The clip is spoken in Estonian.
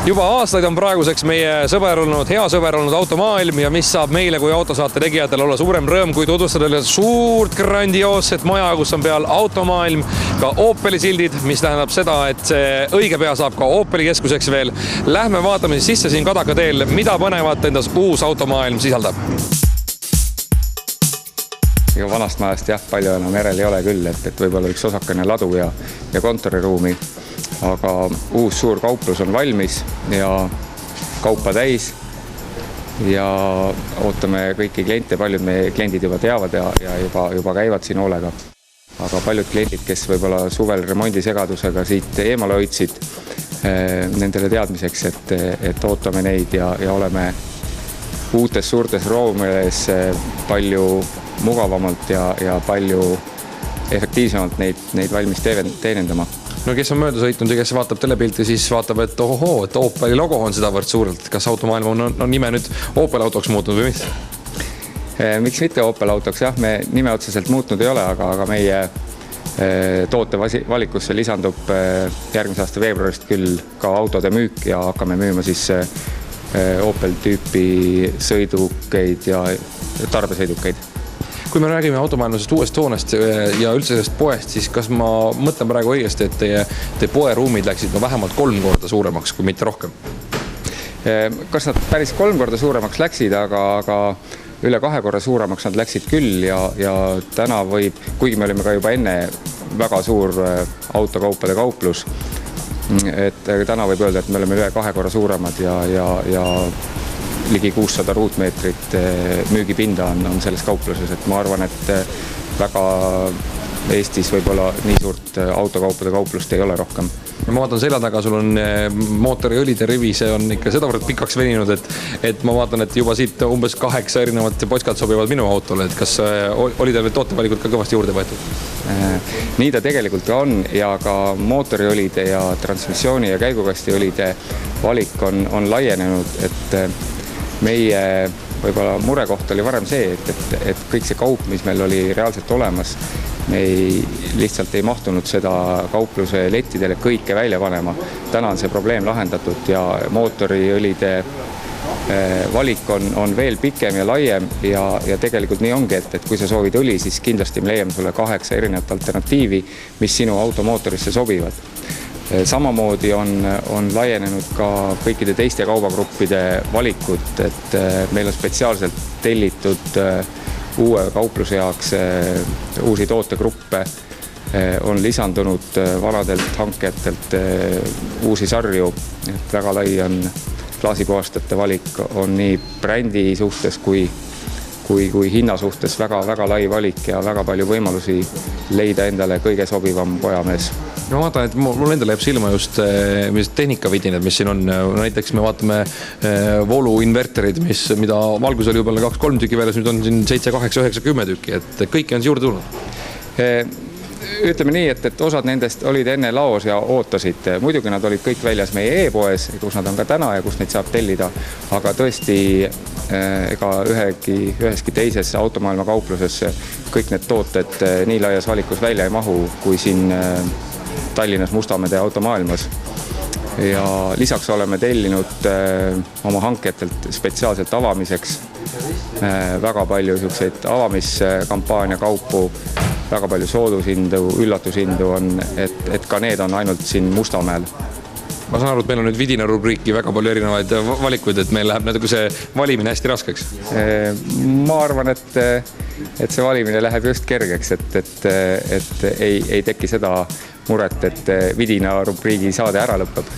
Juba aastaid on praeguseks meie hea sõber olnud automaailm ja mis saab meile kui autosaate tegijatel olla suurem rõõm, kui tutvustada suurt grandioosset maja, kus on peal automaailm, ka Opeli sildid, mis tähendab seda, et see õige pea saab ka Opeli keskuseks veel. Lähme vaatame siis sisse siin Kadaka teel, mida põnevat endas uus automaailm sisaldab. Ega vanast majast palju enam järel ei ole küll, et võib-olla üks osakene ladu ja kontoriruumi. Aga uus suur kauplus on valmis ja kaupa täis ja ootame kõiki kliente, paljud meie kliendid juba teavad ja juba käivad siin hoolega. Aga paljud kliendid, kes võib-olla suvel remondisegadusega siit eemale hoidsid, nendele teadmiseks, et ootame neid ja oleme uutes suurtes ruumides palju mugavamalt ja palju efektiivsemalt neid valmis teenindama. No kes on mööda sõitnud ja kes vaatab telepilti, siis vaatab, et ohohoo, et Opeli logo on sedavõrd suurelt. Kas automaailm on nime nüüd Opel autoks muutunud või mis? Miks mitte Opel autoks? Jah, me nime otseselt muutnud ei ole, aga meie toote valikusse lisandub järgmise aasta veebruarist küll ka autode müük ja hakkame müüma siis Opel tüüpi sõidukeid ja tarbesõidukeid. Kui me räägime automaailmasest uuest hoonest ja üldse sellest poest, siis kas ma mõtlen praegu õigesti, et teie poeruumid läksid vähemalt 3 korda suuremaks, kui mitte rohkem? Kas nad päris 3 korda suuremaks läksid, aga üle 2 korra suuremaks nad läksid küll ja täna võib, kuigi me olime ka juba enne väga suur autokaupade kauplus, et täna võib öelda, et me oleme üle 2 korra suuremad ja ligi 600 ruutmeetrit müügipinda on selles kaupluses, et ma arvan, et väga Eestis võib-olla nii suurt autokaupade kauplust ei ole rohkem. Ma vaatan selja taga, sul on mootoriõlide rivi, see on ikka sedavõrd pikaks veninud, et ma vaatan, et juba siit umbes 8 erinevat potskad sobivad minu autole, et kas oli teil tootevalikud ka kõvasti juurde võetud? Nii ta tegelikult ka on ja ka mootoriõlide ja transmissiooni ja käigukastiõlide valik on laienenud, et meie võib-olla murekoht oli varem see, et kõik see kaup, mis meil oli reaalselt olemas, me lihtsalt ei mahtunud seda kaupluse lettidele kõike välja panema. Täna on see probleem lahendatud ja mootoriõlide valik on veel pikem ja laiem ja tegelikult nii ongi, et kui sa soovid õli, siis kindlasti me leiame sulle 8 erinevat alternatiivi, mis sinu automootorisse sobivad. Samamoodi on laienenud ka kõikide teiste kaubagruppide valikud, et meil on spetsiaalselt tellitud uue kaupluse jaoks uusi tootegruppe, on lisandunud vanadelt hankijatelt uusi sarju, et väga lai on klaasipuhastajate valik, on nii brändi suhtes kui hinna suhtes väga lai valik ja väga palju võimalusi leida endale kõige sobivam pojamees. Ma vaatan, et mul endale jääb silma just tehnikavidined, mis siin on. Näiteks me vaatame vooluinverterid, mida valgus oli juba 2-3 tükki väljas, nüüd on siin 7, 8, 9, 10 tükki, et kõiki on juurde tulnud. Ütleme nii, et osad nendest olid enne laos ja ootasid. Muidugi nad olid kõik väljas meie e-poes, kus nad on ka täna ja kus neid saab tellida, aga tõesti ega üheski teises automaailma kaupluses kõik need tooted nii laias valikus välja ei mahu, kui siin Tallinnas Mustamäe automaailmas. Ja lisaks oleme tellinud oma hankijatelt spetsiaalselt avamiseks väga palju avamiskampaania kaupu, väga palju soodushindu, üllatushindu on, et ka need on ainult siin Mustamäel. Ma saan aru, et meil on nüüd vidina rubriiki väga palju erinevaid valikuid, et meil läheb natuke see valimine hästi raskeks. Ma arvan, et see valimine läheb just kergeks, et ei teki seda muret, et vidina rubriigi saade ära lõpeb.